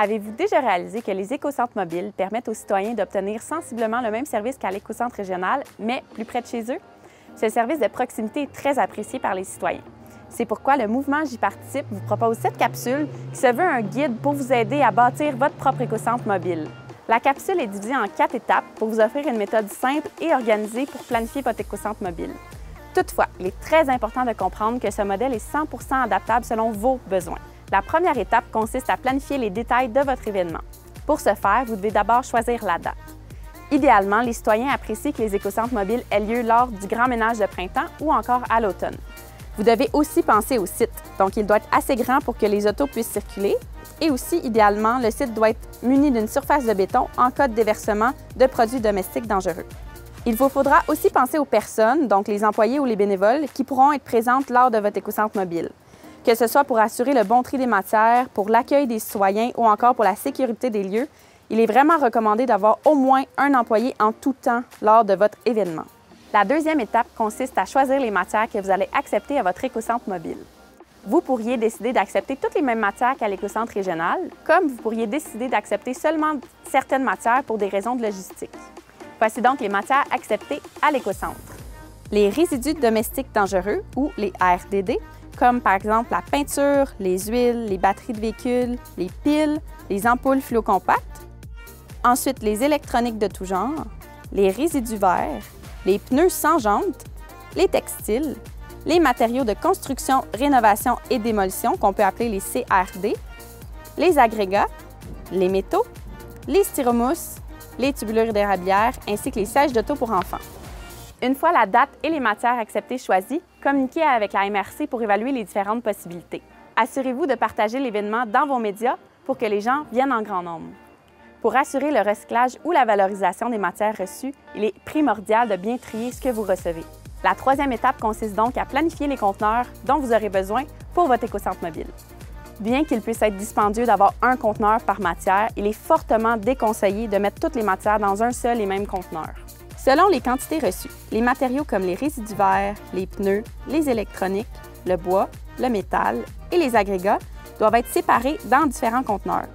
Avez-vous déjà réalisé que les écocentres mobiles permettent aux citoyens d'obtenir sensiblement le même service qu'à l'écocentre régional, mais plus près de chez eux? Ce service de proximité est très apprécié par les citoyens. C'est pourquoi le mouvement J'y participe vous propose cette capsule qui se veut un guide pour vous aider à bâtir votre propre écocentre mobile. La capsule est divisée en 4 étapes pour vous offrir une méthode simple et organisée pour planifier votre écocentre mobile. Toutefois, il est très important de comprendre que ce modèle est 100% adaptable selon vos besoins. La première étape consiste à planifier les détails de votre événement. Pour ce faire, vous devez d'abord choisir la date. Idéalement, les citoyens apprécient que les écocentres mobiles aient lieu lors du grand ménage de printemps ou encore à l'automne. Vous devez aussi penser au site, donc il doit être assez grand pour que les autos puissent circuler. Et aussi, idéalement, le site doit être muni d'une surface de béton en cas de déversement de produits domestiques dangereux. Il vous faudra aussi penser aux personnes, donc les employés ou les bénévoles, qui pourront être présentes lors de votre écocentre mobile. Que ce soit pour assurer le bon tri des matières, pour l'accueil des citoyens ou encore pour la sécurité des lieux, il est vraiment recommandé d'avoir au moins un employé en tout temps lors de votre événement. La deuxième étape consiste à choisir les matières que vous allez accepter à votre écocentre mobile. Vous pourriez décider d'accepter toutes les mêmes matières qu'à l'écocentre régional, comme vous pourriez décider d'accepter seulement certaines matières pour des raisons de logistique. Voici donc les matières acceptées à l'écocentre. Les résidus domestiques dangereux, ou les RDD, comme par exemple la peinture, les huiles, les batteries de véhicules, les piles, les ampoules fluocompactes. Ensuite, les électroniques de tout genre, les résidus verts, les pneus sans jantes, les textiles, les matériaux de construction, rénovation et démolition, qu'on peut appeler les CRD, les agrégats, les métaux, les styromousses, les tubulures d'érablière ainsi que les sièges d'auto pour enfants. Une fois la date et les matières acceptées choisies, communiquez avec la MRC pour évaluer les différentes possibilités. Assurez-vous de partager l'événement dans vos médias pour que les gens viennent en grand nombre. Pour assurer le recyclage ou la valorisation des matières reçues, il est primordial de bien trier ce que vous recevez. La troisième étape consiste donc à planifier les conteneurs dont vous aurez besoin pour votre écocentre mobile. Bien qu'il puisse être dispendieux d'avoir un conteneur par matière, il est fortement déconseillé de mettre toutes les matières dans un seul et même conteneur. Selon les quantités reçues, les matériaux comme les résidus verts, les pneus, les électroniques, le bois, le métal et les agrégats doivent être séparés dans différents conteneurs.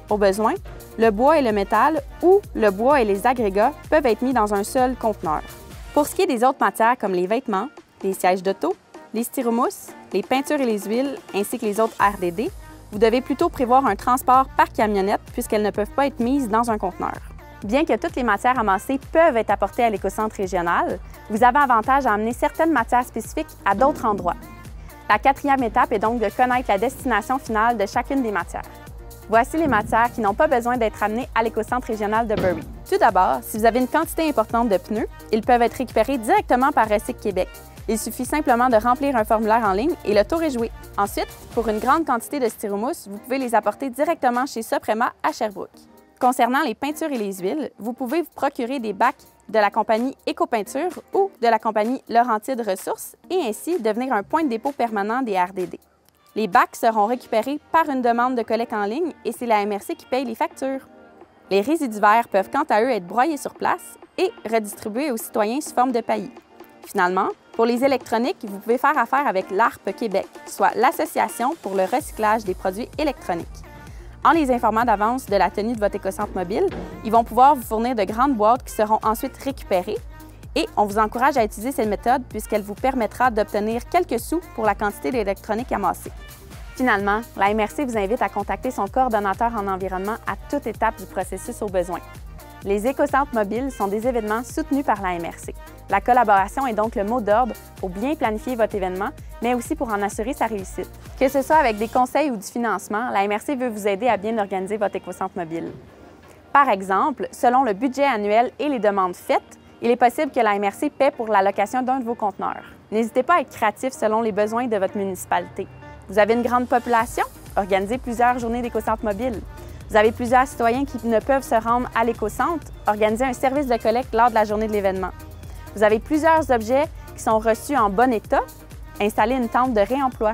Au besoin, le bois et le métal ou le bois et les agrégats peuvent être mis dans un seul conteneur. Pour ce qui est des autres matières comme les vêtements, les sièges d'auto, les styromousses, les peintures et les huiles, ainsi que les autres RDD, vous devez plutôt prévoir un transport par camionnette puisqu'elles ne peuvent pas être mises dans un conteneur. Bien que toutes les matières amassées peuvent être apportées à l'écocentre régional, vous avez avantage à amener certaines matières spécifiques à d'autres endroits. La quatrième étape est donc de connaître la destination finale de chacune des matières. Voici les matières qui n'ont pas besoin d'être amenées à l'écocentre régional de Bury. Tout d'abord, si vous avez une quantité importante de pneus, ils peuvent être récupérés directement par Recyc Québec. Il suffit simplement de remplir un formulaire en ligne et le tour est joué. Ensuite, pour une grande quantité de styromousse, vous pouvez les apporter directement chez Soprema à Sherbrooke. Concernant les peintures et les huiles, vous pouvez vous procurer des bacs de la compagnie Éco-Peinture ou de la compagnie Laurentide Ressources et ainsi devenir un point de dépôt permanent des RDD. Les bacs seront récupérés par une demande de collecte en ligne et c'est la MRC qui paye les factures. Les résidus verts peuvent quant à eux être broyés sur place et redistribués aux citoyens sous forme de paillis. Finalement, pour les électroniques, vous pouvez faire affaire avec l'ARP Québec, soit l'Association pour le recyclage des produits électroniques. En les informant d'avance de la tenue de votre écocentre mobile, ils vont pouvoir vous fournir de grandes boîtes qui seront ensuite récupérées et on vous encourage à utiliser cette méthode puisqu'elle vous permettra d'obtenir quelques sous pour la quantité d'électronique amassée. Finalement, la MRC vous invite à contacter son coordonnateur en environnement à toute étape du processus au besoin. Les écocentres mobiles sont des événements soutenus par la MRC. La collaboration est donc le mot d'ordre pour bien planifier votre événement, mais aussi pour en assurer sa réussite. Que ce soit avec des conseils ou du financement, la MRC veut vous aider à bien organiser votre écocentre mobile. Par exemple, selon le budget annuel et les demandes faites, il est possible que la MRC paie pour la location d'un de vos conteneurs. N'hésitez pas à être créatif selon les besoins de votre municipalité. Vous avez une grande population? Organisez plusieurs journées d'écocentre mobile. Vous avez plusieurs citoyens qui ne peuvent se rendre à l'écocentre? Organisez un service de collecte lors de la journée de l'événement. Vous avez plusieurs objets qui sont reçus en bon état? Installez une tente de réemploi.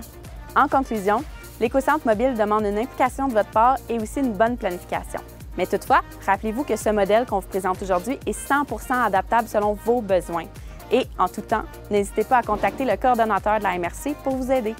En conclusion, l'écocentre mobile demande une implication de votre part et aussi une bonne planification. Mais toutefois, rappelez-vous que ce modèle qu'on vous présente aujourd'hui est 100% adaptable selon vos besoins. Et en tout temps, n'hésitez pas à contacter le coordonnateur de la MRC pour vous aider.